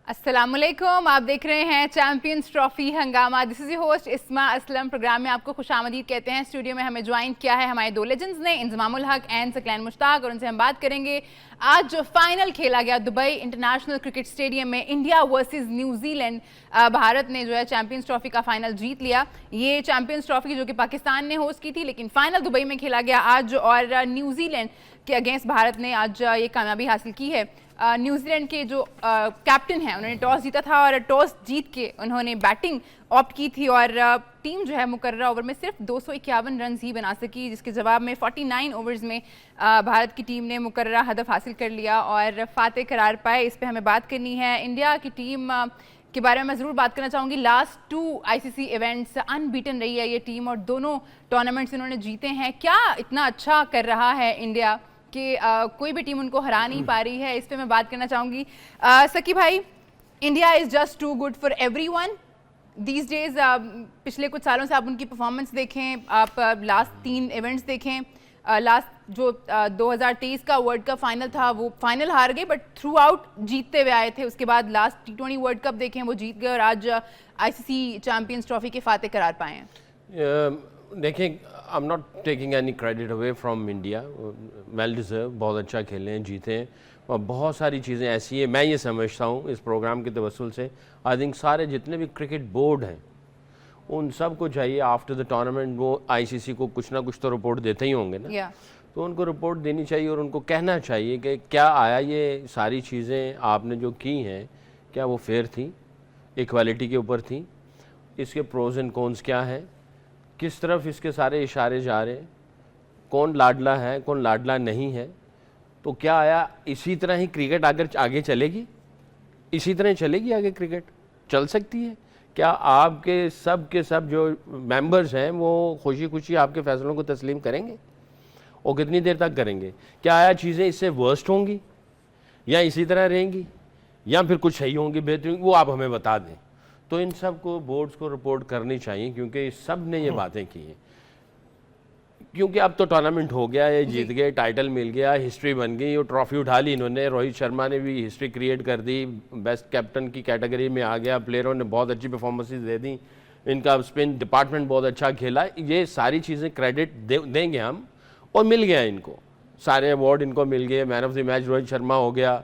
अस्सलामुअलैकुम, आप देख रहे हैं चैंपियंस ट्रॉफी हंगामा। दिस इज योर होस्ट इस्मा असलम। प्रोग्राम में आपको खुशामदीद कहते हैं। स्टूडियो में हमें ज्वाइन किया है हमारे दो लेजेंड्स ने, इंजमामुल हक एंड सकलैन मुश्ताक, और उनसे हम बात करेंगे आज जो फाइनल खेला गया दुबई इंटरनेशनल क्रिकेट स्टेडियम में, इंडिया वर्सेस न्यूजीलैंड। भारत ने जो है चैंपियंस ट्रॉफी का फाइनल जीत लिया। ये चैंपियंस ट्रॉफी जो कि पाकिस्तान ने होस्ट की थी, लेकिन फाइनल दुबई में खेला गया आज, और न्यूजीलैंड के अगेंस्ट भारत ने आज ये कामयाबी हासिल की है। न्यूजीलैंड के जो कैप्टन हैं, उन्होंने टॉस जीता था और टॉस जीत के उन्होंने बैटिंग ऑप्ट की थी, और टीम जो है मुकर्रर ओवर में सिर्फ 251 रन ही बना सकी, जिसके जवाब में 49 ओवर्स में भारत की टीम ने मुकर्रर हदफ हासिल कर लिया और फातेह करार पाए। इस पर हमें बात करनी है। इंडिया की टीम के बारे में मैं ज़रूर बात करना चाहूँगी। लास्ट 2 आईसीसी इवेंट्स अनबीटन रही है ये टीम, और दोनों टूर्नामेंट्स इन्होंने जीते हैं। क्या इतना अच्छा कर रहा है इंडिया कि कोई भी टीम उनको हरा नहीं पा रही है? इस पे मैं बात करना चाहूँगी। सकी भाई, India is just too good for everyone these days. पिछले कुछ सालों से आप उनकी परफॉर्मेंस देखें, आप लास्ट 3 इवेंट्स देखें। लास्ट जो 2023 का वर्ल्ड कप फाइनल था, वो फाइनल हार गए, बट थ्रू आउट जीतते हुए आए थे। उसके बाद लास्ट T20 वर्ल्ड कप देखें, वो जीत गए, और आज आईसीसी चैंपियंस ट्रॉफी के फातेह करार पाए हैं। देखिए, I am not taking any credit away from India. Well deserve, बहुत अच्छा खेले हैं, जीते हैं, और बहुत सारी चीज़ें ऐसी हैं। मैं ये समझता हूँ इस प्रोग्राम के तवस्सुल से, आई थिंक सारे जितने भी क्रिकेट बोर्ड हैं उन सब को चाहिए आफ्टर द टूर्नामेंट, वो आईसीसी को कुछ ना कुछ तो रिपोर्ट देते ही होंगे ना, तो उनको रिपोर्ट देनी चाहिए और उनको कहना चाहिए कि क्या आया ये सारी चीज़ें आपने जो की हैं, क्या वो फेयर थी, इक्वालिटी के ऊपर थी, इसके प्रोज एंड कॉन्स क्या हैं, किस तरफ इसके सारे इशारे जा रहे हैं, कौन लाडला है कौन लाडला नहीं है। तो क्या आया इसी तरह ही क्रिकेट आगे चलेगी? इसी तरह चलेगी आगे क्रिकेट? चल सकती है क्या? आपके सब के सब जो मेंबर्स हैं वो खुशी खुशी आपके फैसलों को तस्लीम करेंगे? और कितनी देर तक करेंगे? क्या आया चीज़ें इससे वर्स्ट होंगी या इसी तरह रहेंगी या फिर कुछ सही होंगी, बेहतरीन? वो आप हमें बता दें। तो इन सब को बोर्ड्स को रिपोर्ट करनी चाहिए, क्योंकि सब ने ये बातें की हैं। क्योंकि अब तो टूर्नामेंट हो गया, ये जीत गए, टाइटल मिल गया, हिस्ट्री बन गई, वो ट्रॉफी उठा ली इन्होंने। रोहित शर्मा ने भी हिस्ट्री क्रिएट कर दी, बेस्ट कैप्टन की कैटेगरी में आ गया, प्लेयरों ने बहुत अच्छी परफॉर्मेंसेस दे दी, इनका स्पिन डिपार्टमेंट बहुत अच्छा खेला। ये सारी चीज़ें क्रेडिट देंगे हम, और मिल गया इनको सारे अवार्ड, इनको मिल गए। Man of the match Rohit Sharma हो गया,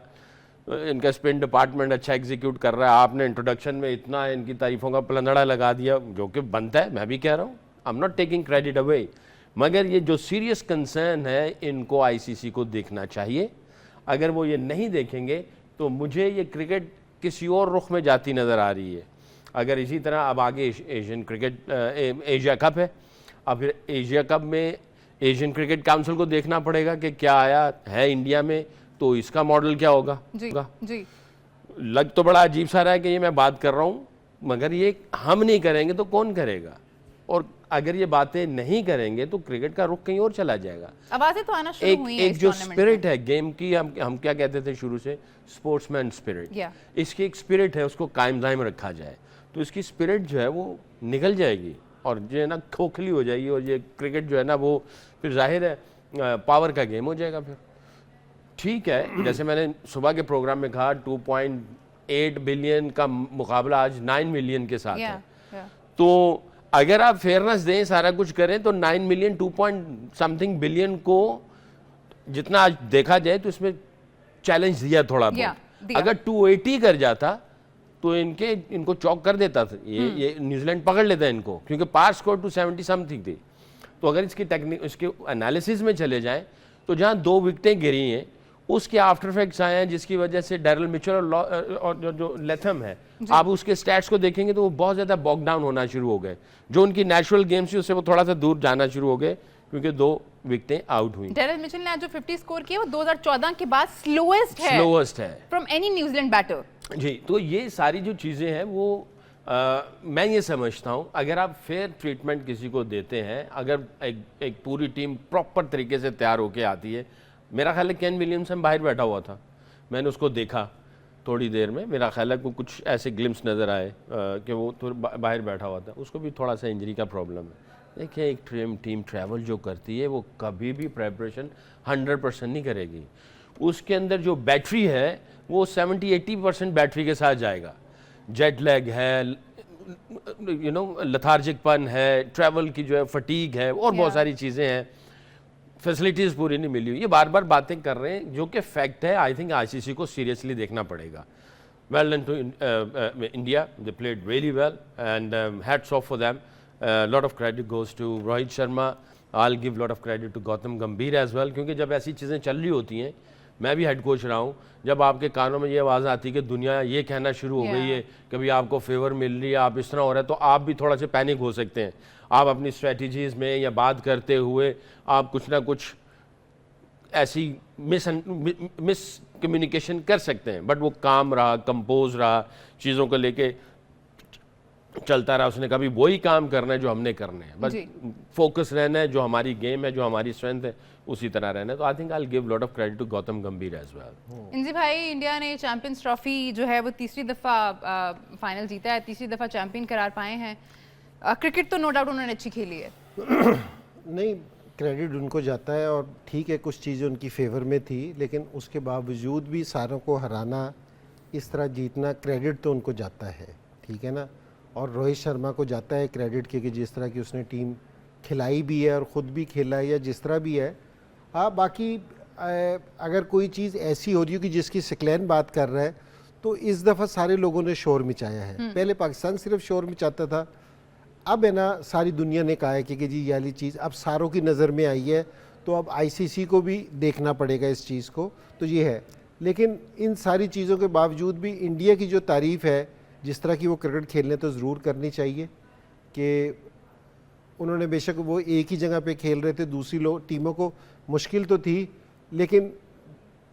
इनका स्पिन डिपार्टमेंट अच्छा एग्जीक्यूट कर रहा है। आपने इंट्रोडक्शन में इतना इनकी तारीफों का पलंदड़ा लगा दिया, जो कि बनता है। मैं भी कह रहा हूँ, I am not taking credit away, मगर ये जो सीरियस कंसर्न है इनको आईसीसी को देखना चाहिए। अगर वो ये नहीं देखेंगे तो मुझे ये क्रिकेट किसी और रुख में जाती नज़र आ रही है। अगर इसी तरह अब आगे एशियन क्रिकेट एशिया कप है, अब फिर एशिया कप में एशियन क्रिकेट काउंसिल को देखना पड़ेगा कि क्या आया है इंडिया में, तो इसका मॉडल क्या होगा। जी। लग तो बड़ा अजीब सा रहा है कि ये मैं बात कर रहा हूँ, मगर ये हम नहीं करेंगे तो कौन करेगा? और अगर ये बातें नहीं करेंगे तो क्रिकेट का रुख कहीं और चला जाएगा। आवाजें तो आना शुरू हुई हैं। एक जो स्पिरिट है गेम की, हम क्या कहते थे शुरू से, स्पोर्ट्समैन स्पिरिट, इसकी एक स्पिरिट है, उसको कायम दायम रखा जाए तो इसकी स्पिरिट जो है वो निकल जाएगी और जो है ना खोखली हो जाएगी, और ये क्रिकेट जो है ना वो फिर जाहिर है पावर का गेम हो जाएगा। फिर ठीक है, जैसे मैंने सुबह के प्रोग्राम में कहा, 2.8 बिलियन का मुकाबला आज 9 मिलियन के साथ है। तो अगर आप फेयरनेस दें, सारा कुछ करें, तो 9 मिलियन 2 पॉइंट समथिंग बिलियन को जितना आज देखा जाए तो इसमें चैलेंज दिया थोड़ा बहुत। अगर 280 कर जाता तो इनको चौक कर देता था, ये न्यूजीलैंड पकड़ लेता है इनको, क्योंकि पार स्कोर 270 समथिंग थी। तो अगर इसके एनालिसिस में चले जाएं तो जहां 2 विकेटें गिरी हैं उसके आफ्टर इफेक्ट्स आए हैं, जिसकी वजह से डैरल मिचेल और जो लेथम है, आप उसके स्टैट्स को देखेंगे तो वो बहुत ज़्यादा बॉक डाउन होना शुरू हो गए। जो उनकी नेचुरल गेम थी उससे वो थोड़ा सा दूर जाना शुरू हो गए, क्योंकि 2 विकेटें आउट हुई। डैरल मिचेल ने आज जो 50 स्कोर किया वो 2014 के बाद स्लोएस्ट है फ्रॉम एनी न्यूजीलैंड बैटर। जी, तो ये सारी जो चीज़ें हैं वो मैं ये समझता हूँ, अगर आप फेयर ट्रीटमेंट किसी को देते हैं, अगर एक पूरी टीम प्रॉपर तरीके से तैयार होके आती है। मेरा ख्याल है केन विलियमसन बाहर बैठा हुआ था, मैंने उसको देखा थोड़ी देर में, मेरा ख्याल है को कुछ ऐसे ग्लिम्स नज़र आए कि वो तो बाहर बैठा हुआ था, उसको भी थोड़ा सा इंजरी का प्रॉब्लम है। देखिए, एक टीम ट्रैवल जो करती है वो कभी भी प्रेपरेशन 100% नहीं करेगी। उसके अंदर जो बैटरी है वो 70-80% बैटरी के साथ जाएगा। जेट लैग है, लथार्जिकपन है, ट्रैवल की जो है फटीग है, और बहुत सारी चीज़ें हैं, फैसिलिटीज़ पूरी नहीं मिली हुई। ये बार बार बातें कर रहे हैं जो कि फैक्ट है। आई थिंक आईसीसी को सीरियसली देखना पड़ेगा। Well done to India, they played really well and hats off for them. Lot of credit goes to Rohit Sharma, I will give lot of credit to Gautam Gambhir as well, क्योंकि जब ऐसी चीज़ें चल रही होती हैं, मैं भी हेड कोच रहा हूँ, जब आपके कानों में ये आवाज़ आती है कि दुनिया ये कहना शुरू हो गई है कभी आपको फेवर मिल रही है, आप इस तरह हो रहा है, तो आप भी थोड़ा सा पैनिक हो सकते हैं। आप अपनी स्ट्रेटजीज़ में या बात करते हुए आप कुछ ना कुछ ऐसी मिस कम्युनिकेशन कर सकते हैं, बट वो काम रहा, कंपोज रहा, चीज़ों को लेके चलता रहा। उसने कभी वही काम करना है जो हमने करने हैं, बस फोकस रहना है, जो हमारी गेम है, जो हमारी स्ट्रेंथ है, उसी तरह रहना है। तो I think I will give lot of credit to Gautam Gambhir as well. इंजी भाई, इंडिया ने चैंपियंस ट्रॉफी जो है वो तीसरी दफ़ा फाइनल जीता है, तीसरी दफ़ा चैंपियन करार पाए हैं। क्रिकेट तो नो डाउट उन्होंने अच्छी खेली है। नहीं, क्रेडिट उनको जाता है, और ठीक है कुछ चीज़ें उनकी फेवर में थी, लेकिन उसके बावजूद भी सारों को हराना, इस तरह जीतना, क्रेडिट तो उनको जाता है, ठीक है ना। और रोहित शर्मा को जाता है क्रेडिट कि जिस तरह की उसने टीम खिलाई भी है और ख़ुद भी खेला है, या जिस तरह भी है। हाँ, बाकी अगर कोई चीज़ ऐसी हो रही हो कि जिसकी सिक्लैन बात कर रहा है, तो इस दफ़ा सारे लोगों ने शोर मचाया है। पहले पाकिस्तान सिर्फ शोर मचाता था, अब है ना सारी दुनिया ने कहा है कि जी ये वाली चीज़ अब सारों की नज़र में आई है, तो अब आईसीसी को भी देखना पड़ेगा इस चीज़ को, तो ये है। लेकिन इन सारी चीज़ों के बावजूद भी इंडिया की जो तारीफ़ है, जिस तरह की वो क्रिकेट खेलने, तो ज़रूर करनी चाहिए कि उन्होंने, बेशक वो एक ही जगह पे खेल रहे थे, दूसरी टीमों को मुश्किल तो थी, लेकिन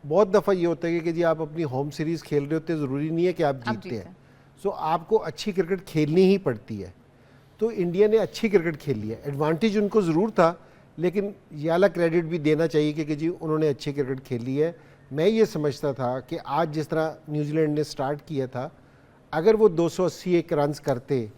बहुत दफ़ा ये होता है कि जी आप अपनी होम सीरीज़ खेल रहे होते, ज़रूरी नहीं है कि आप जीतते हैं। सो आपको अच्छी क्रिकेट खेलनी ही पड़ती है। तो इंडिया ने अच्छी क्रिकेट खेली है, एडवांटेज उनको ज़रूर था, लेकिन ये वाला क्रेडिट भी देना चाहिए कि जी उन्होंने अच्छी क्रिकेट खेली है। मैं ये समझता था कि आज जिस तरह न्यूजीलैंड ने स्टार्ट किया था, अगर वो 281 रन्स करते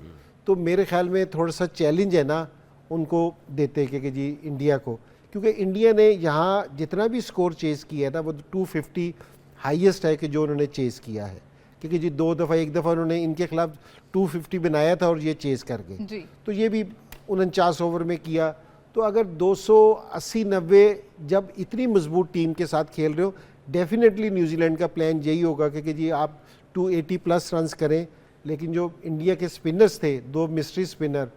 तो मेरे ख्याल में थोड़ा सा चैलेंज है ना उनको देते कि जी इंडिया को, क्योंकि इंडिया ने यहाँ जितना भी स्कोर चेज़ किया है ना, वो 250 हाईएस्ट है कि जो उन्होंने चेज़ किया है, क्योंकि जी एक दफ़ा उन्होंने इनके खिलाफ 250 बनाया था और ये चेज़ कर गए, तो ये भी 49 ओवर में किया। तो अगर 280-90 जब इतनी मजबूत टीम के साथ खेल रहे हो, डेफिनेटली न्यूजीलैंड का प्लान यही होगा कि जी आप 280+ रन्स करें। लेकिन जो इंडिया के स्पिनर्स थे, 2 मिस्ट्री स्पिनर,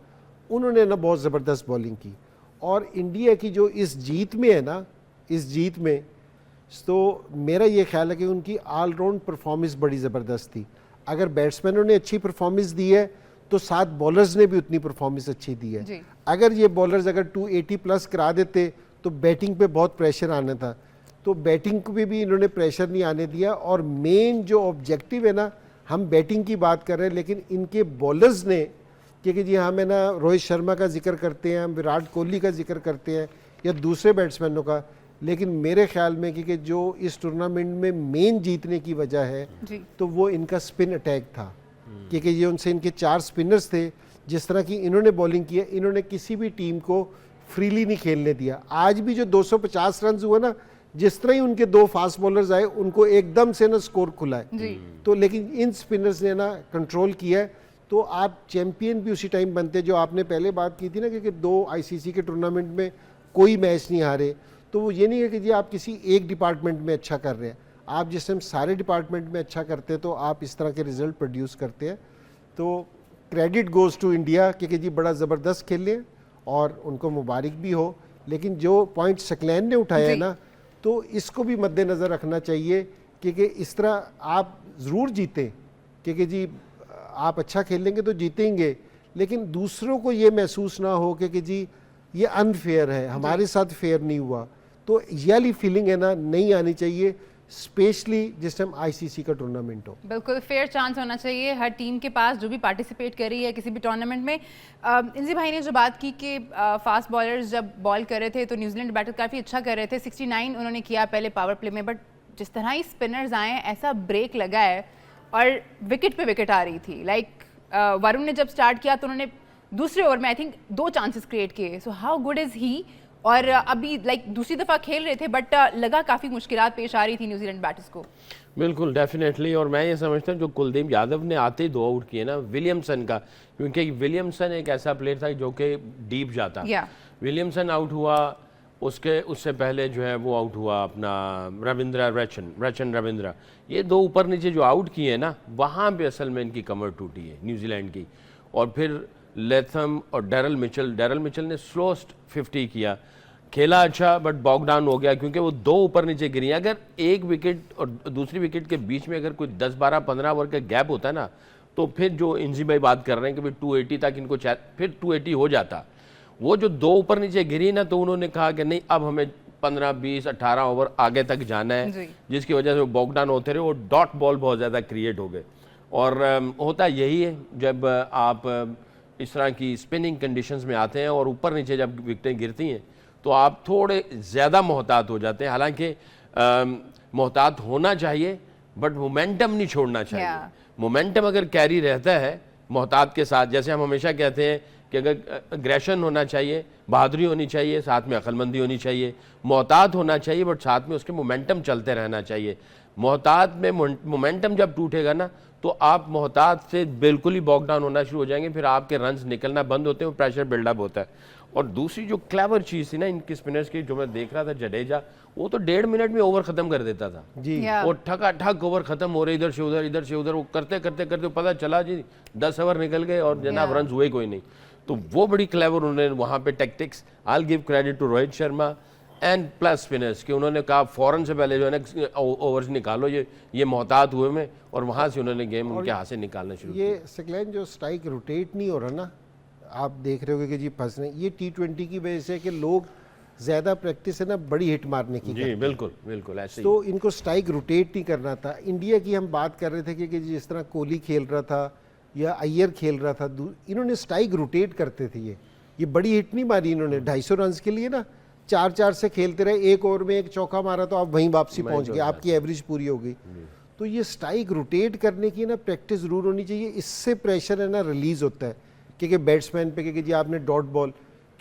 उन्होंने ना बहुत ज़बरदस्त बॉलिंग की। और इंडिया की जो इस जीत में है ना, इस जीत में तो मेरा ये ख्याल है कि उनकी ऑलराउंड परफॉर्मेंस बड़ी ज़बरदस्त थी। अगर बैट्समैनों ने अच्छी परफॉर्मेंस दी है, तो साथ बॉलर्स ने भी उतनी परफॉर्मेंस अच्छी दी है। अगर ये बॉलर्स अगर 280+ करा देते तो बैटिंग पे बहुत प्रेशर आना था, तो बैटिंग पे भी इन्होंने प्रेशर नहीं आने दिया। और मेन जो ऑब्जेक्टिव है ना, हम बैटिंग की बात कर रहे हैं, लेकिन इनके बॉलर्स ने, क्योंकि जी हम है ना रोहित शर्मा का जिक्र करते हैं, हम विराट कोहली का जिक्र करते हैं या दूसरे बैट्समैनों का, लेकिन मेरे ख्याल में कि जो इस टूर्नामेंट में मेन जीतने की वजह है तो वो इनका स्पिन अटैक था, क्योंकि ये उनसे इनके 4 स्पिनर्स थे। जिस तरह की इन्होंने बॉलिंग की है, इन्होंने किसी भी टीम को फ्रीली नहीं खेलने दिया। आज भी जो 250 रन हुआ ना, जिस तरह ही उनके 2 फास्ट बॉलर्स आए, उनको एकदम से ना स्कोर खुला है, तो लेकिन इन स्पिनर्स ने ना कंट्रोल किया है। तो आप चैंपियन भी उसी टाइम बनते, जो आपने पहले बात की थी ना कि 2 आईसीसी के टूर्नामेंट में कोई मैच नहीं हारे, तो वो ये नहीं है कि जी आप किसी एक डिपार्टमेंट में अच्छा कर रहे हैं, आप जिस टाइम सारे डिपार्टमेंट में अच्छा करते हैं तो आप इस तरह के रिजल्ट प्रोड्यूस करते हैं। तो क्रेडिट गोज़ टू इंडिया कि जी बड़ा ज़बरदस्त खेले और उनको मुबारक भी हो। लेकिन जो पॉइंट सकलैन ने उठाया है ना, तो इसको भी मद्देनज़र रखना चाहिए कि इस तरह आप ज़रूर जीतें, क्योंकि जी आप अच्छा खेलेंगे तो जीतेंगे, लेकिन दूसरों को ये महसूस ना हो कि जी ये अनफेयर है, हमारे साथ फेयर नहीं हुआ। तो ये वाली फीलिंग है ना, नहीं आनी चाहिए, स्पेशली जिस टाइम आईसीसी का टूर्नामेंट हो। बिल्कुल फेयर चांस होना चाहिए हर टीम के पास जो भी पार्टिसिपेट कर रही है किसी भी टूर्नामेंट में। इंजी भाई ने जो बात की कि फास्ट बॉलर्स जब बॉल कर रहे थे तो न्यूजीलैंड बैटर काफ़ी अच्छा कर रहे थे, 69 उन्होंने किया पहले पावर प्ले में, बट जिस तरह ही स्पिनर्स आए ऐसा ब्रेक लगा है और विकेट पे विकेट आ रही थी। लाइक वरुण ने जब स्टार्ट किया तो उन्होंने दूसरे ओवर में आई थिंक 2 चांसेस क्रिएट किए। सो हाउ गुड इज़ ही और अभी लाइक दूसरी दफ़ा खेल रहे थे बट लगा काफ़ी मुश्किलात पेश आ रही थी न्यूजीलैंड बैटर्स को। बिल्कुल डेफिनेटली, और मैं ये समझता हूँ जो कुलदीप यादव ने आते ही 2 आउट किए ना विलियमसन का, क्योंकि विलियमसन एक ऐसा प्लेयर था जो कि डीप जाता। विलियमसन आउट हुआ, उससे पहले जो है वो आउट हुआ अपना रचन रविंद्रा। ये 2 ऊपर नीचे जो आउट किए ना, वहाँ पे असल में इनकी कमर टूटी है न्यूजीलैंड की। और फिर लेथम और डैरल मिचेल ने स्लोस्ट 50 किया, खेला अच्छा बट बॉग डाउन हो गया क्योंकि वो 2 ऊपर नीचे गिरी। अगर एक विकेट और दूसरी विकेट के बीच में अगर कोई 10, 12, 15 ओवर का गैप होता है ना, तो फिर जो इंजी भाई बात कर रहे हैं कि भाई 280 तक इनको फिर 280 हो जाता। वो जो 2 ऊपर नीचे गिरी ना, तो उन्होंने कहा कि नहीं अब हमें 15, 20, 18 ओवर आगे तक जाना है, जिसकी वजह से वो बॉग डाउन होते रहे, वो डॉट बॉल बहुत ज़्यादा क्रिएट हो गए। और होता यही है जब आप इस तरह की स्पिनिंग कंडीशंस में आते हैं और ऊपर नीचे जब विकेटें गिरती हैं तो आप थोड़े ज़्यादा मोहतात हो जाते हैं। हालांकि मोहतात होना चाहिए बट मोमेंटम नहीं छोड़ना चाहिए। मोमेंटम अगर कैरी रहता है मोहतात के साथ, जैसे हम हमेशा कहते हैं कि अगर अग्रेशन होना चाहिए, बहादुरी होनी चाहिए, साथ में अक्लमंदी होनी चाहिए, मोहतात होना चाहिए बट साथ में उसके मोमेंटम चलते रहना चाहिए। मोहतात में मोमेंटम जब टूटेगा ना, तो आप मोहतात से बिल्कुल ही बॉक डाउन होना शुरू हो जाएंगे, फिर आपके रन्स निकलना बंद होते हैं, प्रेशर बिल्डअप होता है। और दूसरी जो क्लेवर चीज़ थी ना इनकी स्पिनर्स की, जो मैं देख रहा था, जडेजा वो तो 1.5 मिनट में ओवर खत्म कर देता था जी। वो ठका ठक ओवर खत्म हो रहे, इधर से उधर वो करते करते करते पता चला जी 10 ओवर निकल गए और जनाब रन हुए कोई नहीं। तो वो बड़ी क्लेवर उन्होंने वहाँ पे tactics, I give credit to Rohit Sharma and plus spinners कि उन्होंने कहा फ़ौरन से पहले जो है ना ओवर्स निकालो, ये मोहतात हुए में, और वहाँ से उन्होंने गेम उनके हाथ से निकालना शुरू किया। ये सिकलैन जो स्ट्राइक रोटेट नहीं हो रहा ना, आप देख रहे होगे कि जी फंस रहे, ये T20 की वजह से कि लोग ज़्यादा प्रैक्टिस है ना बड़ी हिट मारने की। जी बिल्कुल ऐसे तो इनको स्ट्राइक रोटेट नहीं करना था। इंडिया की हम बात कर रहे थे कि जिस तरह कोहली खेल रहा था या अय्यर खेल रहा था, इन्होंने स्ट्राइक रोटेट करते थे। ये बड़ी हिट नहीं मारी इन्होंने 250 रन के लिए ना, 4-4 से खेलते रहे, एक ओवर में एक चौका मारा तो आप वहीं वापसी पहुंच गए, आपकी एवरेज पूरी हो गई। तो ये स्ट्राइक रोटेट करने की ना प्रैक्टिस जरूर होनी चाहिए। इससे प्रेशर है ना रिलीज होता है क्योंकि बैट्समैन पे कि जी आपने डॉट बॉल,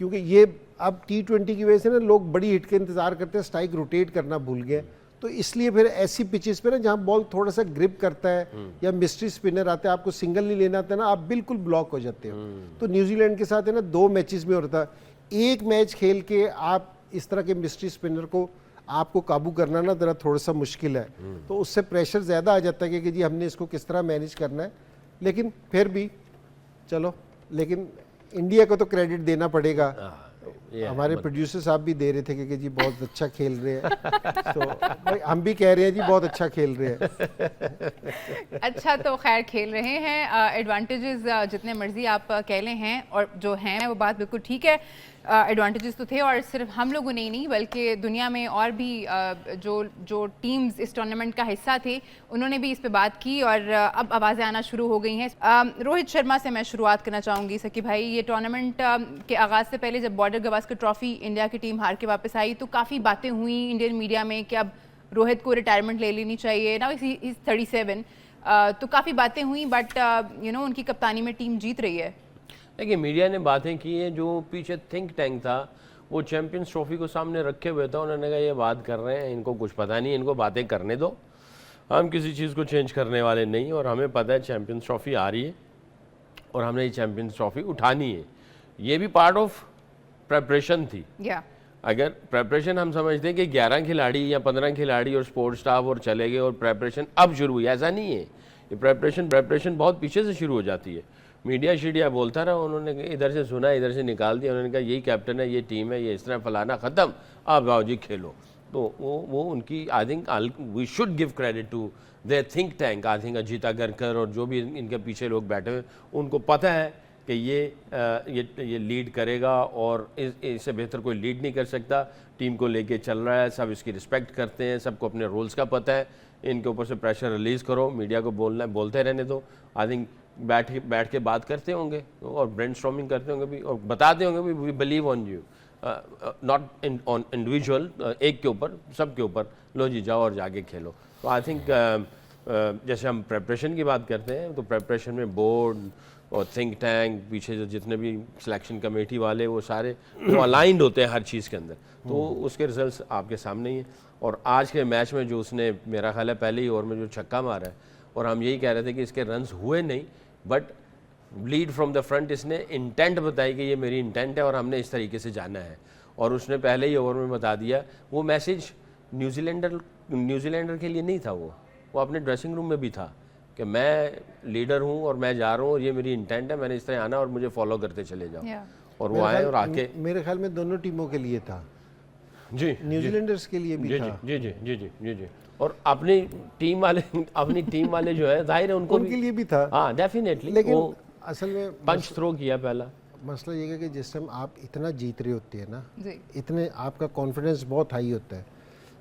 क्योंकि ये अब T20 की वजह से ना लोग बड़ी हिट के इंतजार करते हैं, स्ट्राइक रोटेट करना भूल गए। तो इसलिए फिर ऐसी पिचेस पे ना जहाँ बॉल थोड़ा सा ग्रिप करता है या मिस्ट्री स्पिनर आते हैं, आपको सिंगल नहीं लेना आता ना, आप बिल्कुल ब्लॉक हो जाते हो। तो न्यूजीलैंड के साथ है ना 2 मैचेस में हो रहा था, एक मैच खेल के आप इस तरह के मिस्ट्री स्पिनर को आपको काबू करना ना जरा थोड़ा सा मुश्किल है। तो उससे प्रेशर ज़्यादा आ जाता है कि जी हमने इसको किस तरह मैनेज करना है। लेकिन फिर भी चलो, लेकिन इंडिया को तो क्रेडिट देना पड़ेगा। हमारे प्रोड्यूसर साहब भी दे रहे थे कि जी बहुत अच्छा खेल रहे हैं, तो भाई हम भी कह रहे हैं जी बहुत अच्छा खेल रहे हैं। अच्छा तो खैर खेल रहे हैं, एडवांटेजेस जितने मर्जी आप कह लें हैं, और जो हैं वो बात बिल्कुल ठीक है, एडवांटेजेस तो थे, और सिर्फ हम लोगों ने ही नहीं बल्कि दुनिया में और भी जो टीम्स इस टूर्नामेंट का हिस्सा थे उन्होंने भी इस पे बात की, और अब आवाज़ें आना शुरू हो गई हैं। रोहित शर्मा से मैं शुरुआत करना चाहूँगी सकी भाई। ये टूर्नामेंट के आगाज़ से पहले जब बॉर्डर गवास्कर ट्रॉफी इंडिया की टीम हार के वापस आई तो काफ़ी बातें हुई इंडियन मीडिया में कि अब रोहित को रिटायरमेंट ले लेनी चाहिए ना, इस 37 तो काफ़ी बातें हुई, बट उनकी कप्तानी में टीम जीत रही है। देखिए मीडिया ने बातें की हैं, जो पीछे थिंक टैंक था वो चैंपियंस ट्रॉफी को सामने रखे हुए था, उन्होंने कहा ये बात कर रहे हैं, इनको कुछ पता नहीं, इनको बातें करने दो, हम किसी चीज़ को चेंज करने वाले नहीं, और हमें पता है चैंपियंस ट्रॉफी आ रही है और हमने ये चैंपियंस ट्रॉफी उठानी है। ये भी पार्ट ऑफ प्रेपरेशन थी। अगर प्रेपरेशन हम समझते हैं कि 11 खिलाड़ी या 15 खिलाड़ी और स्पोर्ट्स स्टाफ और चले गए और प्रेपरेशन अब शुरू हुई, ऐसा नहीं है। ये प्रेपरेशन बहुत पीछे से शुरू हो जाती है। मीडिया बोलता रहा, उन्होंने इधर से सुना इधर से निकाल दिया, उन्होंने कहा यही कैप्टन है, ये टीम है, ये इस तरह फलाना, ख़त्म, आप आओ जी खेलो। तो वो उनकी I think we should give credit to their think tank. I think Ajit Agarkar और जो भी इनके पीछे लोग बैठे हुए, उनको पता है कि ये लीड करेगा और इससे बेहतर कोई लीड नहीं कर सकता, टीम को लेके चल रहा है, सब इसकी रिस्पेक्ट करते हैं, सबको अपने रोल्स का पता है, इनके ऊपर से प्रेशर रिलीज़ करो, मीडिया को बोलना है बोलते रहने दो। आई थिंक बैठ के बात करते होंगे और ब्रेनस्टॉर्मिंग करते होंगे भी, और बताते होंगे भी we believe on you, not on individual, एक के ऊपर, सब के ऊपर, लो जी जाओ और जाके खेलो। तो आई थिंक जैसे हम प्रेपरेशन की बात करते हैं तो प्रेपरेशन में बोर्ड और थिंक टैंक पीछे जो जितने भी सिलेक्शन कमेटी वाले वो सारे वो अलाइंड होते हैं हर चीज़ के अंदर, तो उसके रिजल्ट्स आपके सामने ही हैं। और आज के मैच में जो उसने मेरा ख्याल है पहले ही ओवर में जो छक्का मारा है, और हम यही कह रहे थे कि इसके रन्स हुए नहीं, but lead from the front इसने इंटेंट बताई कि ये मेरी इंटेंट है और हमने इस तरीके से जाना है, और उसने पहले ही ओवर में बता दिया। वो मैसेज न्यूजीलैंडर के लिए नहीं था, वो अपने ड्रेसिंग रूम में भी था कि मैं लीडर हूँ और मैं जा रहा हूँ और ये मेरी इंटेंट है, मैंने इस तरह आना और मुझे फॉलो करते चले जाओ। और वो आए और आके मेरे ख्याल में दोनों टीमों के लिए था जी, न्यूजीलैंडर्स के लिए भी जी था। जी जी जी जी जी जी और अपनी टीम वाले जो है जाहिर है उनको उनके लिए भी था, हाँ डेफिनेटली। लेकिन असल में पंच थ्रो किया पहला। मसला ये है कि जिस टाइम आप इतना जीत रहे होते हैं ना, जी। इतने आपका कॉन्फिडेंस बहुत हाई होता है,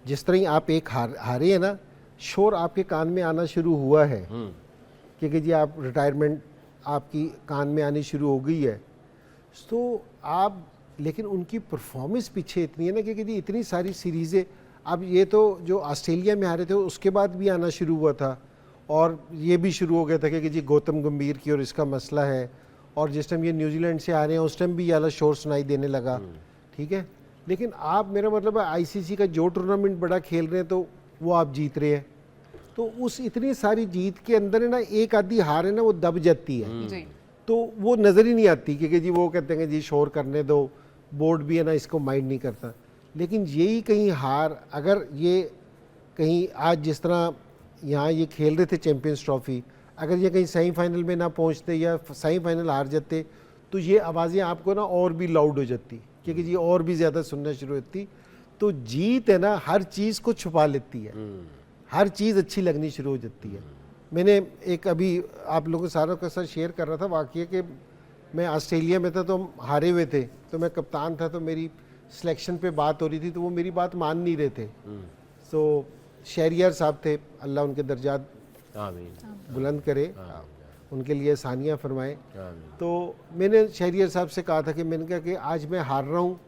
जिस तरह ही आप एक हारे हैं ना, शोर आपके कान में आना शुरू हुआ है क्योंकि जी आप रिटायरमेंट आपकी कान में आनी शुरू हो गई है, तो आप लेकिन उनकी परफॉर्मेंस पीछे इतनी है ना क्योंकि जी इतनी सारी सीरीज़ें, अब ये तो जो ऑस्ट्रेलिया में हारे थे उसके बाद भी आना शुरू हुआ था, और ये भी शुरू हो गया था कि जी गौतम गंभीर की और इसका मसला है, और जिस टाइम ये न्यूजीलैंड से आ रहे हैं उस टाइम भी ये वाला शोर सुनाई देने लगा, ठीक है। लेकिन आप, मेरा मतलब है आईसीसी का जो टूर्नामेंट बड़ा खेल रहे हैं तो वो आप जीत रहे हैं, तो उस इतनी सारी जीत के अंदर है ना एक आधी हार है ना वो दब जाती है, जी। तो वो नज़र ही नहीं आती क्योंकि जी वो कहते हैं जी शोर करने दो, बोर्ड भी है ना इसको माइंड नहीं करता। लेकिन यही कहीं हार, अगर ये कहीं आज जिस तरह यहाँ ये खेल रहे थे चैम्पियंस ट्रॉफी, अगर ये कहीं सेमीफाइनल में ना पहुँचते या सेमीफाइनल हार जाते तो ये आवाज़ें आपको ना और भी लाउड हो जाती क्योंकि जी और भी ज़्यादा सुनना शुरू होती। तो जीत है ना हर चीज़ को छुपा लेती है, हर चीज़ अच्छी लगनी शुरू हो जाती है। मैंने एक अभी आप लोगों सारों के साथ शेयर कर रहा था वाक़या कि मैं ऑस्ट्रेलिया में था तो हम हारे हुए थे, तो मैं कप्तान था, तो मेरी सिलेक्शन पे बात हो रही थी तो वो मेरी बात मान नहीं रहे थे। तो शहरियार साहब थे, अल्लाह उनके दर्जात बुलंद करे, उनके लिए आसानियाँ फरमाए। तो मैंने शहरियार साहब से कहा था कि मैंने कहा कि आज मैं हार रहा हूँ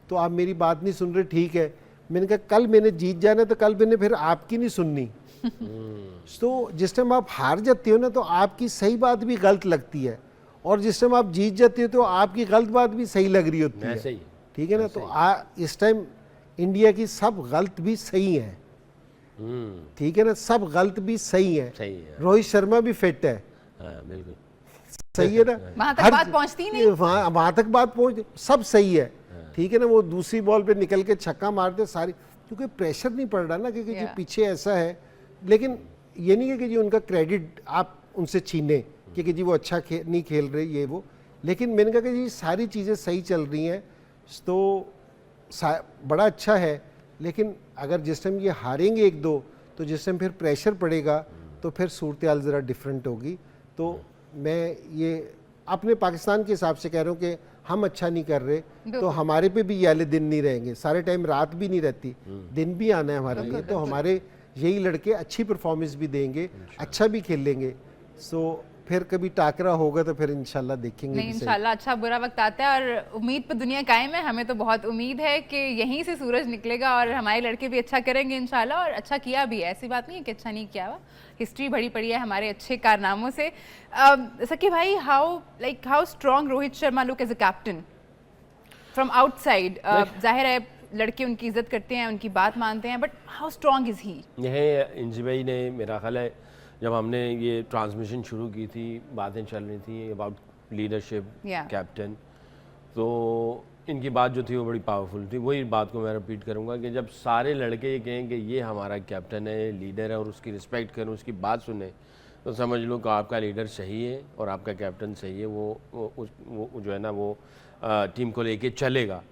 तो आप मेरी बात नहीं सुन रहे, ठीक है। मैंने कहा कल मैंने जीत जाना तो कल मैंने फिर आपकी नहीं सुननी। तो जिस टाइम आप हार जाते हो ना तो आपकी सही बात भी गलत लगती है, और जिस टाइम आप जीत जाते हो तो आपकी गलत बात भी सही लग रही होती है, ठीक है ना। तो इस टाइम इंडिया की सब गलत भी सही है, ठीक है ना, सब गलत भी सही है। रोहित शर्मा भी फिट है, बिल्कुल सही है ना, वहां तक बात पहुंचती नहीं, वहां तक बात पहुंच, सब सही है, ठीक है ना। वो दूसरी बॉल पे निकल के छक्का मारते सारी, क्योंकि प्रेशर नहीं पड़ रहा ना क्योंकि जी पीछे ऐसा है। लेकिन ये नहीं है कि जी उनका क्रेडिट आप उनसे छीने क्योंकि जी वो अच्छा नहीं खेल रहे ये वो, लेकिन मैंने कहा कि जी सारी चीज़ें सही चल रही हैं तो बड़ा अच्छा है। लेकिन अगर जिस टाइम ये हारेंगे एक दो तो जिस टाइम फिर प्रेशर पड़ेगा तो फिर सूरत हाल ज़रा डिफरेंट होगी। तो मैं ये अपने पाकिस्तान के हिसाब से कह रहा हूँ कि हम अच्छा नहीं कर रहे तो हमारे पे भी ये वाले दिन नहीं रहेंगे, सारे टाइम रात भी नहीं रहती, दिन भी आना है हमारे लिए। तो हमारे यही लड़के अच्छी परफॉर्मेंस भी देंगे, अच्छा भी खेलेंगे, सो फिर कभी टाकरा होगा तो फिर इंशाल्लाह देखेंगे। नहीं, इंशाल्लाह अच्छा बुरा वक्त आता है और उम्मीद पे दुनिया कायम है। हमें तो बहुत उम्मीद है कि यहीं से सूरज निकलेगा और हमारे लड़के भी अच्छा करेंगे इंशाल्लाह, और अच्छा किया भी है, ऐसी बात नहीं है कि अच्छा नहीं किया हुआ, हिस्ट्री भरी पड़ी है हमारे अच्छे कारनामों से। सकी भाई, how strong Rohit Sharma look as a captain from outside? जाहिर है लड़के उनकी इज्जत करते हैं, उनकी बात मानते हैं, but how strong is he? यह इंजी भाई ने, मेरा ख्याल है जब हमने ये ट्रांसमिशन शुरू की थी, बातें चल रही थी अबाउट लीडरशिप, कैप्टन, तो इनकी बात जो थी वो बड़ी पावरफुल थी। वही बात को मैं रिपीट करूँगा कि जब सारे लड़के ये कहें कि ये हमारा कैप्टन है, लीडर है, और उसकी रिस्पेक्ट करें, उसकी बात सुने, तो समझ लो कि आपका लीडर सही है और आपका कैप्टन सही है, वो जो है ना वो टीम को लेके चलेगा।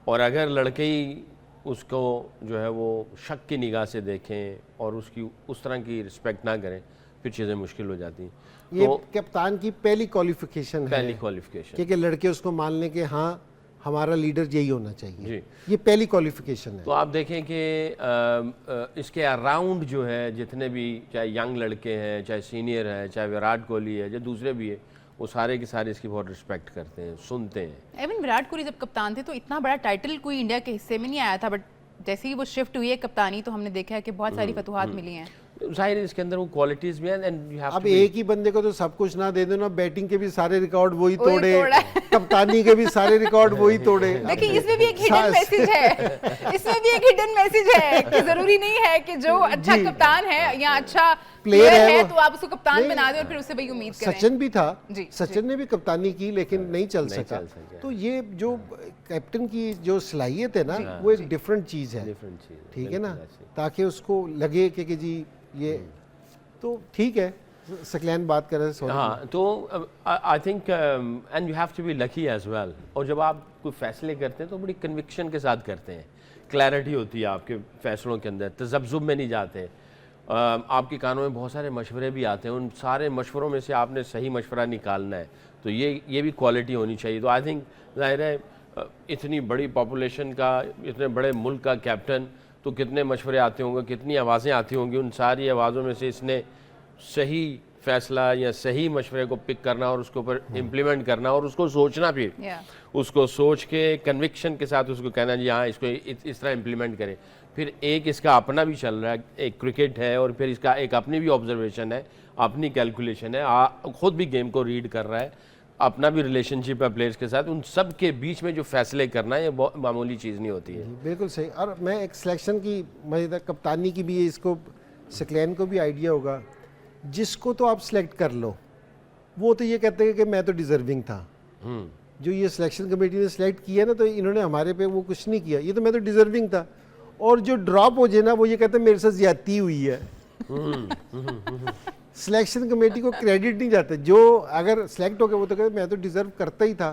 और अगर लड़के ही उसको जो है वो शक की निगाह से देखें और उसकी उस तरह की रिस्पेक्ट ना करें, फिर चीज़ें मुश्किल हो जाती हैं। ये तो कप्तान की पहली क्वालिफिकेशन है, पहली क्वालिफिकेशन, क्योंकि लड़के उसको मान लें कि हाँ हमारा लीडर यही होना चाहिए जी, ये पहली क्वालिफिकेशन है। तो आप देखें कि इसके अराउंड जो है जितने भी, चाहे यंग लड़के हैं, चाहे सीनियर हैं, चाहे विराट कोहली है, चाहे दूसरे भी है, वो सारे के सारे इसकी बहुत रिस्पेक्ट करते हैं, सुनते हैं। इवन विराट कोहली जब कप्तान थे तो इतना बड़ा टाइटल कोई इंडिया के हिस्से में नहीं आया था, बट जैसे ही वो शिफ्ट हुई है कप्तानी तो हमने देखा है कि बहुत सारी फतूहात मिली हैं। जाहिर है इसके अंदर वो क्वालिटीज़ भी हैं एंड यू हैव अब टू एक ही बंदे को तो सब कुछ ना दे दो ना, बैटिंग के भी सारे रिकॉर्ड वही वही तोड़े, तोड़ा। कप्तानी के भी सारे रिकॉर्ड वही तोड़े। देखिए इसमें भी एक हिडन मैसेज है, इसमें भी एक हिडन मैसेज है कि जरूरी नहीं है कि जो अच्छा जी। कप्तान है या अच्छा प्लेयर प्लेयर है है वो। तो आप उसको कप्तान नहीं, बना दें और फिर उससे भाई उम्मीद करें। सचिन भी था, जी, सचिन ने भी कप्तानी की लेकिन नहीं चल नहीं सका। चल सका। तो ये जो कैप्टन की जो सलाहियत है ना, वो एक डिफरेंट चीज़ है, डिफरेंट चीज़, ठीक है ना, बिल्कुल ऐसे। ताकि उसको लगे कि जी ये तो ठीक है। सकलैन बात कर रहे हैं, सॉरी। हाँ, तो I think and you have to be lucky as well. और जब आप कोई फैसले करते हैं तो बड़ी कन्विक्शन के साथ करते हैं, क्लैरिटी होती है आपके फैसलों के अंदर, तजब्जुब में नहीं जाते। आपके कानों में बहुत सारे मशवरे भी आते हैं, उन सारे मशवरों में से आपने सही मशवरा निकालना है, तो ये भी क्वालिटी होनी चाहिए। तो आई थिंक ज़ाहिर है इतनी बड़ी पॉपुलेशन का, इतने बड़े मुल्क का कैप्टन, तो कितने मशवरे आते होंगे, कितनी आवाज़ें आती होंगी, उन सारी आवाज़ों में से इसने सही फैसला या सही मशवरे को पिक करना और उसके ऊपर इम्प्लीमेंट करना और उसको सोचना भी, उसको सोच के कन्विक्शन के साथ उसको कहना जी हाँ इसको इस तरह इम्प्लीमेंट करें। फिर एक इसका अपना भी चल रहा है, एक क्रिकेट है और फिर इसका एक अपनी भी ऑब्जर्वेशन है, अपनी कैलकुलेशन है, खुद भी गेम को रीड कर रहा है, अपना भी रिलेशनशिप है प्लेयर्स के साथ। उन सब के बीच में जो फैसले करना है ये बहुत मामूली चीज़ नहीं होती है। बिल्कुल सही। और मैं एक सिलेक्शन की मजेदार कप्तानी की भी इसको सकलैन को भी आइडिया होगा, जिसको तो आप सिलेक्ट कर लो वो तो ये कहते हैं कि मैं तो डिजर्विंग था। जो ये सिलेक्शन कमेटी ने सिलेक्ट किया ना, तो इन्होंने हमारे पे वो कुछ नहीं किया, ये तो मैं तो डिजर्विंग था। और जो ड्रॉप हो जाए ना, वो ये कहते हैं मेरे साथ ज्यादती हुई है। सिलेक्शन कमेटी को क्रेडिट नहीं जाता, जो अगर सिलेक्ट हो गया वो तो कहते मैं तो डिजर्व करता ही था।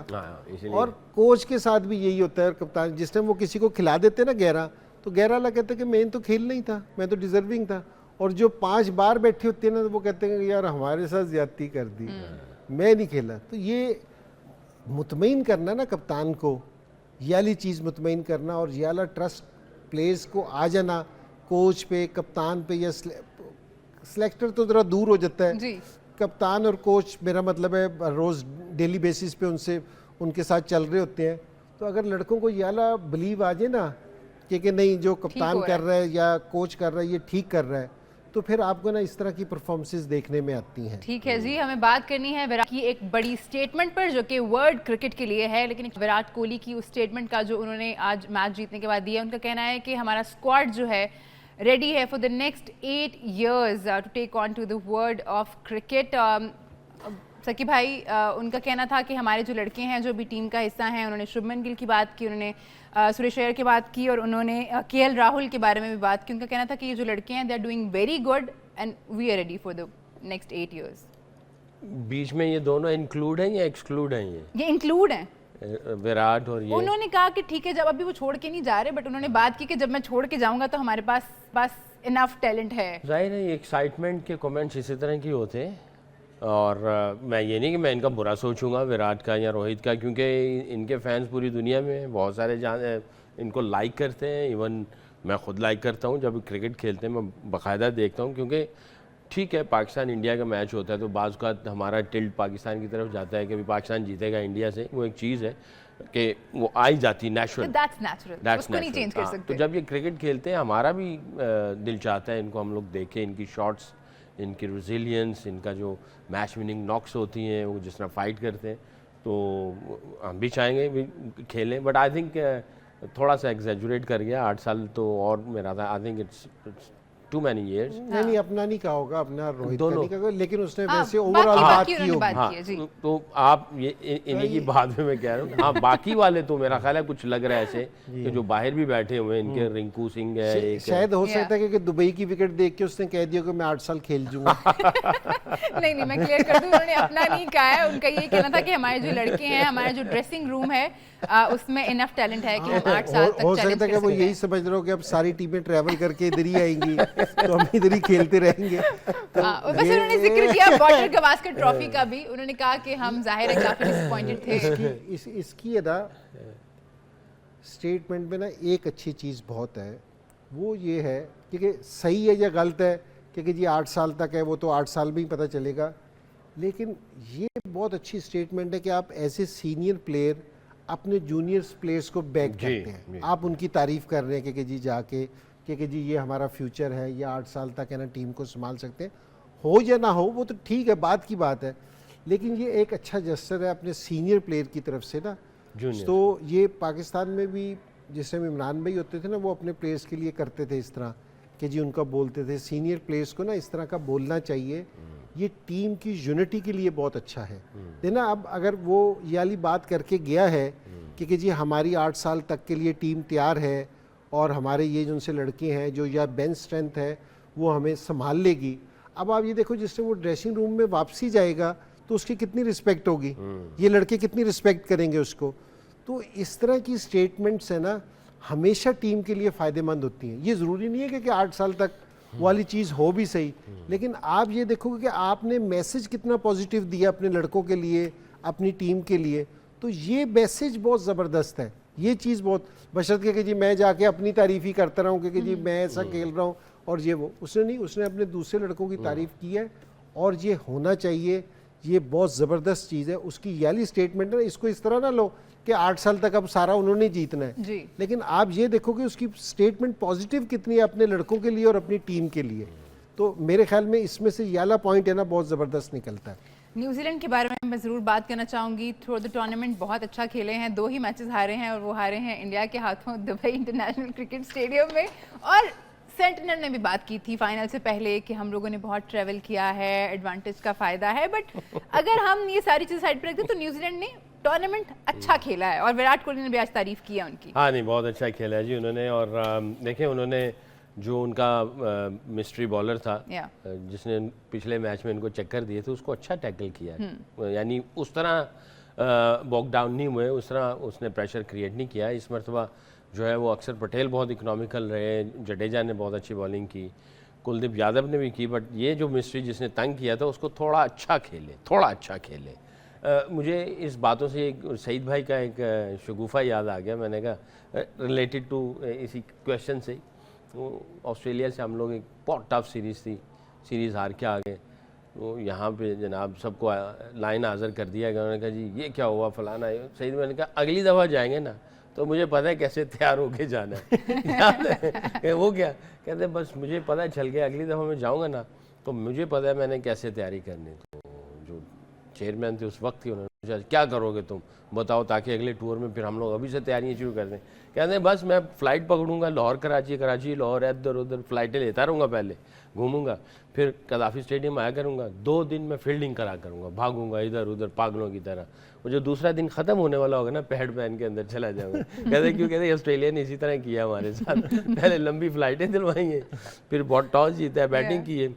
और कोच के साथ भी यही होता है, कप्तान जिस टाइम वो किसी को खिला देते ना 11, तो 11 वाला कहते हैं कि मैं तो खेल नहीं था, मैं तो डिजर्विंग था। और जो 5 बार बैठे होते हैं ना, तो वो कहते हैं कि यार हमारे साथ ज्यादती कर दी, मैं नहीं खेला। तो ये मुतमईन करना ना कप्तान को, ये वाली चीज़ मुतमईन करना और ये वाला ट्रस्ट प्लेयर्स को आ जाना कोच पे, कप्तान पे, या सिलेक्टर तो ज़रा दूर हो जाता है जी। कप्तान और कोच, मेरा मतलब है रोज़ डेली बेसिस पे उनके साथ चल रहे होते हैं। तो अगर लड़कों को ये वाला बिलीव आ जाए ना कि नहीं जो कप्तान कर रहा है या कोच कर रहा है ये ठीक कर रहा है, तो फिर आपको ना इस तरह की परफॉर्मेंसेस देखने में आती हैं। ठीक है जी, हमें बात करनी है विराट की एक बड़ी स्टेटमेंट पर जो कि वर्ल्ड क्रिकेट के लिए है, लेकिन विराट कोहली की उस स्टेटमेंट का जो उन्होंने आज मैच जीतने के बाद दिया, उनका कहना है कि हमारा स्क्वाड जो है रेडी है for the next 8 years to take on to the world of cricket. सकी भाई, उनका कहना था कि हमारे जो लड़के हैं जो भी टीम का हिस्सा हैं, उन्होंने शुभमन गिल की बात की, उन्होंने सुरेश अय्यर की बात की और उन्होंने केएल राहुल के बारे में भी बात की। उनका कहना था कि ये जो लड़के हैं they are doing very good and we are ready for the next 8 years। बीच में ये दोनों इंक्लूड हैं या एक्सक्लूड हैं? ये इंक्लूड हैं, विराट और ये उन्होंने कहा कि ठीक है जब अभी वो छोड़ के नहीं जा रहे, बट उन्होंने बात की कि जब मैं छोड़ के जाऊंगा तो हमारे पास इनफ टैलेंट है। जाहिर है एक्साइटमेंट के कमेंट्स इसी तरह की होते हैं और मैं ये नहीं कि मैं इनका बुरा सोचूंगा विराट का या रोहित का, क्योंकि इनके फैंस पूरी दुनिया में हैं, बहुत सारे इनको लाइक करते हैं, इवन मैं ख़ुद लाइक करता हूँ। जब क्रिकेट खेलते हैं मैं बाकायदा देखता हूँ, क्योंकि ठीक है पाकिस्तान इंडिया का मैच होता है तो बाज़ का हमारा टिल्ट पाकिस्तान की तरफ जाता है कि भी पाकिस्तान जीतेगा इंडिया से, वो एक चीज़ है कि वो आई जाती नेचुरल, दैट्स नेचुरल, उसको नहीं चेंज कर सकते। तो जब ये क्रिकेट खेलते हैं हमारा भी दिल चाहता है इनको हम लोग देखें, इनकी शॉट्स, इनकी रेजिलियंस, इनका जो मैच विनिंग नॉक्स होती हैं, वो जिस तरह फाइट करते हैं, तो हम भी चाहेंगे भी खेलें। बट आई थिंक थोड़ा सा एग्जैजुरेट कर गया, 8 साल तो और मेरा था, I think it's too many years. नहीं अपना नहीं कहा होगा, अपना रोहित का दोनों। नहीं कहा, लेकिन उसने हाँ, वैसे ओवरऑल बात की होगी। हाँ, तो आप ये इन्हीं की बात में मैं कह रहा हूँ। हाँ, बाकी वाले तो मेरा ख्याल है कुछ लग रहा है ऐसे कि जो बाहर भी बैठे हुए हैं, इनके रिंकू सिंह है एक, शायद हो सकता है कि दुबई की विकेट देख के उसने कह दिया कि मैं 8 साल खेल जूंगा। नहीं मैं क्लियर कर दूं, उन्होंने अपना नहीं कहा है, उनका ये कहना था कि हमारे जो लड़के हैं, हमारा जो ड्रेसिंग रूम है उसमें इनफ टैलेंट है कि हम 8 साल तक हो चैलेंज सकता है कर कि वो सकते यही हैं। समझ रहे हो कि अब सारी टीमें ट्रैवल करके इधर ही आएंगी तो हम इधर ही खेलते रहेंगे। तो और बस उन्होंने जिक्र किया बॉर्डर गवास्कर ट्रॉफी का भी, उन्होंने कहा कि हम जाहिर है काफी डिसअपॉइंटेड थे। इसकी अदा स्टेटमेंट में ना एक अच्छी चीज़ बहुत है, वो ये है कि सही है या गलत है कि जी 8 साल तक है, वो तो 8 साल में ही पता चलेगा, लेकिन ये बहुत अच्छी स्टेटमेंट है कि आप ऐसे सीनियर प्लेयर अपने जूनियर प्लेयर्स को बैक करते हैं, आप उनकी तारीफ कर रहे हैं कि जी जाके कि जी ये हमारा फ्यूचर है, ये 8 साल तक है ना टीम को संभाल सकते हैं, हो या ना हो वो तो ठीक है, बात की बात है, लेकिन ये एक अच्छा जेस्चर है अपने सीनियर प्लेयर की तरफ से ना। तो ये पाकिस्तान में भी जिस टाइम इमरान भाई होते थे ना, वो अपने प्लेयर्स के लिए करते थे इस तरह कि जी उनका बोलते थे, सीनियर प्लेयर्स को ना इस तरह का बोलना चाहिए, ये टीम की यूनिटी के लिए बहुत अच्छा है। देना अब अगर वो ये वाली बात करके गया है कि जी हमारी 8 साल तक के लिए टीम तैयार है और हमारे ये जो उनसे लड़के हैं जो या बेंच स्ट्रेंथ है वो हमें संभाल लेगी। अब आप ये देखो जिससे वो ड्रेसिंग रूम में वापसी जाएगा तो उसकी कितनी रिस्पेक्ट होगी, ये लड़के कितनी रिस्पेक्ट करेंगे उसको। तो इस तरह की स्टेटमेंट्स है ना हमेशा टीम के लिए फ़ायदेमंद होती हैं। ये ज़रूरी नहीं है कि 8 साल तक वाली चीज़ हो भी सही, लेकिन आप ये देखोगे कि आपने मैसेज कितना पॉजिटिव दिया अपने लड़कों के लिए, अपनी टीम के लिए, तो ये मैसेज बहुत ज़बरदस्त है। ये चीज़ बहुत, बशर्ते कि जी मैं जाके अपनी तारीफ़ ही करता रहूँ कि जी मैं ऐसा खेल रहा हूँ और ये वो, उसने नहीं, उसने अपने दूसरे लड़कों की तारीफ़ की है और ये होना चाहिए। ये बहुत ज़बरदस्त चीज़ है। उसकी याली स्टेटमेंट है, इसको इस तरह ना लो कि 8 साल तक अब सारा उन्होंने जीतना है जी। लेकिन आप ये देखो कि उसकी स्टेटमेंट पॉजिटिव कितनी है अपने लड़कों के लिए और अपनी टीम के लिए। तो मेरे ख्याल में इसमें से याला पॉइंट है ना बहुत ज़बरदस्त निकलता है। न्यूजीलैंड के बारे में मैं ज़रूर बात करना चाहूँगी। थ्रू द टूर्नामेंट बहुत अच्छा खेले हैं, 2 ही मैचेस हारे हैं और वो हारे हैं इंडिया के हाथों दुबई इंटरनेशनल क्रिकेट स्टेडियम में। और सेंटिनल ने भी बात की थी फाइनल से पहले कि हम लोगों ने बहुत ट्रैवल किया है, एडवांटेज का फ़ायदा है, बट अगर हम ये सारी चीज़ साइड पर रखते तो न्यूजीलैंड ने टूर्नामेंट अच्छा खेला है और विराट कोहली ने भी आज तारीफ़ की है उनकी। हाँ नहीं, बहुत अच्छा खेला है जी उन्होंने। और देखें उन्होंने जो उनका मिस्ट्री बॉलर था जिसने पिछले मैच में इनको चक्कर दिए थे उसको अच्छा टैकल किया है, यानी उस तरह बॉक डाउन नहीं हुए, उस तरह उसने प्रेशर क्रिएट नहीं किया। इस मरतबा जो है वो अक्सर पटेल बहुत इकोनॉमिकल रहे, जडेजा ने बहुत अच्छी बॉलिंग की, कुलदीप यादव ने भी की, बट ये जो मिस्ट्री जिसने तंग किया था उसको थोड़ा अच्छा खेले। मुझे इस बातों से एक सईद भाई का एक शगुफा याद आ गया। मैंने कहा रिलेटेड टू इसी क्वेश्चन से, वो ऑस्ट्रेलिया से हम लोग एक बहुत टफ सीरीज़ हार के आ गए, तो यहाँ पे जनाब सबको लाइन हाज़र कर दिया गया। उन्होंने कहा जी ये क्या हुआ फलाना। सईद मैंने कहा अगली दफ़ा जाएंगे ना तो मुझे पता है कैसे तैयार होके जाना है। याद है वो क्या कहते बस मुझे पता चल गया अगली दफ़ा मैं जाऊँगा ना तो मुझे पता है मैंने कैसे तैयारी करनी। तो जो चेयरमैन थे उस वक्त ही उन्होंने पूछा क्या करोगे तुम बताओ ताकि अगले टूर में फिर हम लोग अभी से तैयारियां शुरू कर दें। कहते हैं बस मैं फ़्लाइट पकड़ूंगा लाहौर कराची लाहौर इधर उधर फ़्लाइटें लेता रहूँगा, पहले घूमूंगा, फिर कदाफ़ी स्टेडियम आया करूँगा, 2 दिन में फील्डिंग करा करूँगा, भागूंगा इधर उधर पागलों की तरह। वो जो दूसरा दिन ख़त्म होने वाला होगा ना पैड पहन के अंदर चला जाऊँगा। कहते क्यों, कहते ऑस्ट्रेलिया ने इसी तरह किया हमारे साथ, पहले लंबी फ़्लाइटें दिलवाई हैं, फिर बहुत टॉस जीता है, बैटिंग की है,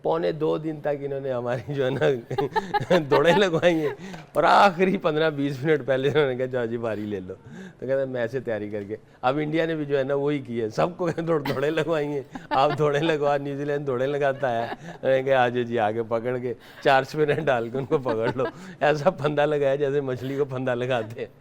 पौने 2 दिन तक इन्होंने हमारी जो है ना दौड़े लगवाई हैं और आखिरी 15-20 मिनट पहले उन्होंने कहा जाओ जी बारी ले लो। तो कहते मैं ऐसे तैयारी करके, अब इंडिया ने भी जो है ना वही की है, सबको दौड़े लगवाई हैं, आप दौड़े लगवा, न्यूजीलैंड दौड़े लगाता है, उन्होंने कहा आज जी आगे पकड़ के 4 स्पिनर डाल के उनको पकड़ लो, ऐसा फंदा लगाया जैसे मछली को फंदा लगाते हैं।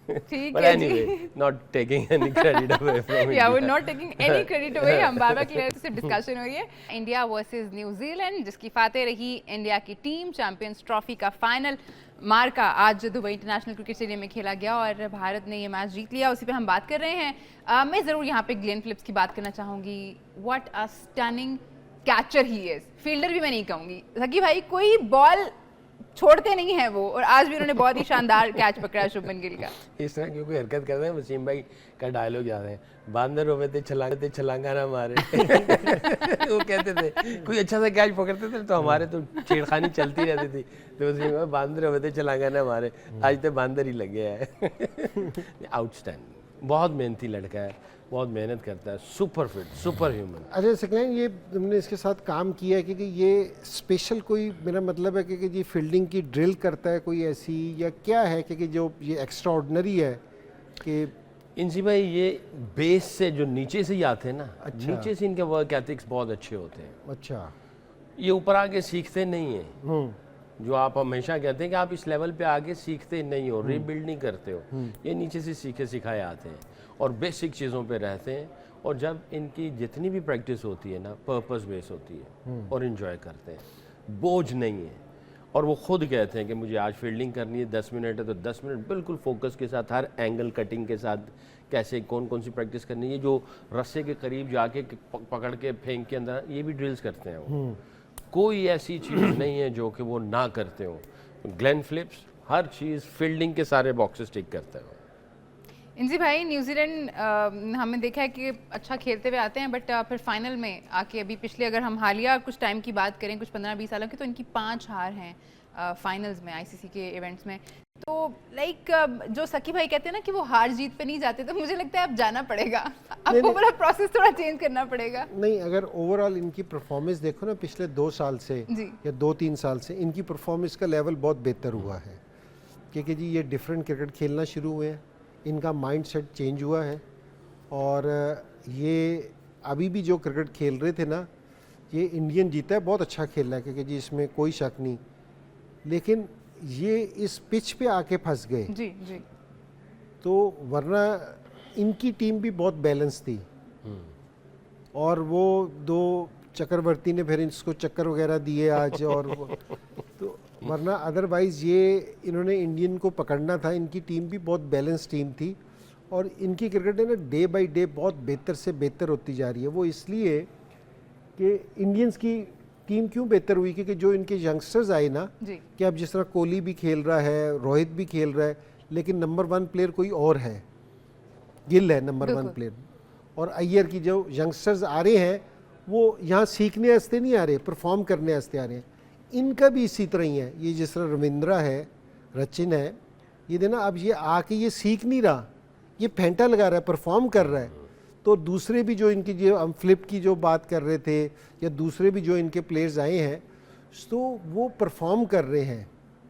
ठीक But है anyway, not taking any credit away from India. Yeah, we're not taking any credit away. हम बार-बार क्लियर से डिस्कशन हो रही है इंडिया वर्सेस न्यूजीलैंड, जिसकी फातेह रही इंडिया की टीम। चैंपियंस ट्रॉफी का फाइनल मार्का आज दुबई इंटरनेशनल क्रिकेट स्टेडियम में खेला गया और भारत ने ये मैच जीत लिया, उसी पे हम बात कर रहे हैं। मैं ज़रूर यहाँ पे ग्लेन फिलिप्स की बात करना चाहूँगी। What a stunning catcher he is, fielder भी मैं नहीं कहूँगी, सकी भाई कोई बॉल छोड़ते नहीं है वो, और आज भी उन्होंने बहुत ही शानदार कैच पकड़ा शुभमन गिल का। इस तरह क्योंकि हरकत करते हैं, वसीम भाई का डायलॉग याद है, बांदर होवे थे छलांगा ना मारे। वो कहते थे कोई अच्छा सा कैच पकड़ते थे तो हमारे तो छेड़खानी चलती रहती थी, तो वसीम भाई बांदर होवे थे छलांगा ना मारे, आज तो बांदर ही लग गया है। आउटस्टैंडिंग, बहुत मेहनती लड़का है, बहुत मेहनत करता है, सुपर फिट, सुपर ह्यूमन। अच्छा सकलैन, ये तुमने इसके साथ काम किया है क्योंकि ये स्पेशल कोई, मेरा मतलब है कि जी फील्डिंग की ड्रिल करता है कोई ऐसी, या क्या है कि जो ये एक्स्ट्रा ऑर्डिनरी है कि इनसी भाई ये बेस से जो नीचे से ही आते हैं ना, अच्छा। नीचे से इनके वर्क एथिक्स बहुत अच्छे होते हैं। अच्छा, ये ऊपर आके सीखते नहीं हैं, जो आप हमेशा कहते हैं कि आप इस लेवल पे आगे सीखते नहीं हो, रीबिल्ड नहीं करते हो, ये नीचे से सीखे सिखाए आते हैं और बेसिक चीज़ों पे रहते हैं। और जब इनकी जितनी भी प्रैक्टिस होती है ना पर्पस बेस होती है और इन्जॉय करते हैं, बोझ नहीं है। और वो खुद कहते हैं कि मुझे आज फील्डिंग करनी है 10 मिनट है तो 10 मिनट बिल्कुल फोकस के साथ, हर एंगल कटिंग के साथ, कैसे कौन कौन सी प्रैक्टिस करनी है, जो रस्से के करीब जाके पकड़ के फेंक के अंदर, ये भी ड्रिल्स करते हैं वो। कोई ऐसी चीज़ नहीं है जो कि वो ना करते हो। ग्लेन फिलिप्स हर चीज़ फील्डिंग के सारे बॉक्सेस टिक करते हैं। इंजी भाई, न्यूजीलैंड हमने देखा है कि अच्छा खेलते हुए आते हैं, बट फिर फाइनल में आके अभी पिछले अगर हम हालिया कुछ टाइम की बात करें, कुछ 15-20 सालों की, तो इनकी 5 हार हैं फाइनल्स में आईसीसी के इवेंट्स में। तो लाइक जो सकी भाई कहते हैं ना कि वो हार जीत पे नहीं जाते, तो मुझे लगता है अब जाना पड़ेगा, आपको पूरा प्रोसेस थोड़ा चेंज करना पड़ेगा। नहीं, अगर ओवरऑल इनकी परफॉर्मेंस देखो ना पिछले 2 साल से या 2-3 साल से, इनकी परफॉर्मेंस का लेवल बहुत बेहतर हुआ है, क्योंकि जी ये डिफरेंट क्रिकेट खेलना शुरू हुए हैं, इनका माइंडसेट चेंज हुआ है, और ये अभी भी जो क्रिकेट खेल रहे थे ना, ये इंडियन जीता है, बहुत अच्छा खेल रहा है, क्योंकि जी इसमें कोई शक नहीं, लेकिन ये इस पिच पे आके फंस गए। जी जी। तो वरना इनकी टीम भी बहुत बैलेंस थी, और वो 2 चक्रवर्ती ने फिर इसको चक्कर वगैरह दिए आज, और तो वरना अदरवाइज़ ये इन्होंने इंडियन को पकड़ना था। इनकी टीम भी बहुत बैलेंस टीम थी, और इनकी क्रिकेट है ना डे बाय डे बहुत बेहतर से बेहतर होती जा रही है। वो इसलिए कि इंडियंस की टीम क्यों बेहतर हुई, क्योंकि जो इनके यंगस्टर्स आए ना, कि अब जिस तरह कोहली भी खेल रहा है, रोहित भी खेल रहा है, लेकिन नंबर 1 प्लेयर कोई और है, गिल है नंबर 1 प्लेयर, और अय्यर की जो यंगस्टर्स आ रहे हैं वो यहाँ सीखने वास्ते नहीं आ रहे, परफॉर्म करने वास्ते आ रहे हैं। इनका भी इसी तरह ही है, ये जिस तरह रविंद्रा है, रचिन है, ये देना अब ये आके ये सीख नहीं रहा, ये फेंटा लगा रहा है, परफॉर्म कर रहा है। तो दूसरे भी जो इनकी, जो हम फ्लिप की जो बात कर रहे थे, या दूसरे भी जो इनके प्लेयर्स आए हैं, तो वो परफॉर्म कर रहे हैं।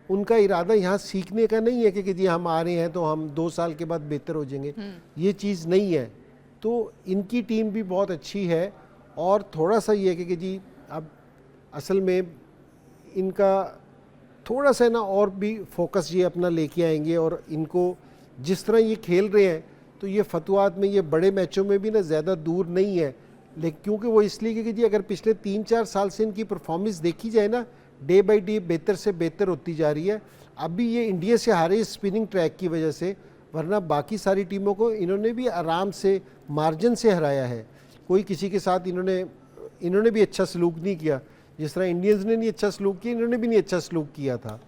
उनका इरादा यहाँ सीखने का नहीं है कि जी हम आ रहे हैं तो हम 2 साल के बाद बेहतर हो जाएंगे, ये चीज़ नहीं है। तो इनकी टीम भी बहुत अच्छी है, और थोड़ा सा ये है कि जी अब असल में इनका थोड़ा सा ना और भी फोकस ये अपना लेके आएंगे, और इनको जिस तरह ये खेल रहे हैं, तो ये फतवात में, ये बड़े मैचों में भी ना ज़्यादा दूर नहीं है। लेकिन क्योंकि वो इसलिए कि जी अगर पिछले 3-4 साल से इनकी परफॉर्मेंस देखी जाए ना, डे बाय डे बेहतर से बेहतर होती जा रही है। अभी ये इंडिया से हारे स्पिनिंग ट्रैक की वजह से, वरना बाकी सारी टीमों को इन्होंने भी आराम से मार्जिन से हराया है। कोई किसी के साथ इन्होंने भी अच्छा सलूक नहीं किया, जिस तरह इंडियंस ने नहीं अच्छा सलूक किया, इन्होंने भी नहीं अच्छा सलूक किया था।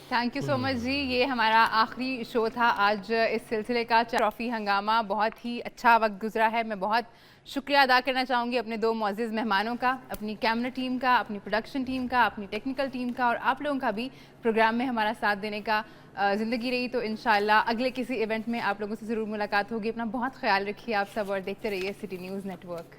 थैंक यू सो मच जी। ये हमारा आखिरी शो था आज इस सिलसिले का, ट्रॉफी हंगामा। बहुत ही अच्छा वक्त गुजरा है। मैं बहुत शुक्रिया अदा करना चाहूँगी अपने 2 मुअज़्ज़िज़ मेहमानों का, अपनी कैमरा टीम का, अपनी प्रोडक्शन टीम का, अपनी टेक्निकल टीम का, और आप लोगों का भी प्रोग्राम में हमारा साथ देने का। ज़िंदगी रही तो इंशाल्लाह अगले किसी इवेंट में आप लोगों से ज़रूर मुलाकात होगी। अपना बहुत ख्याल रखिए आप सब, और देखते रहिए सिटी न्यूज़ नेटवर्क।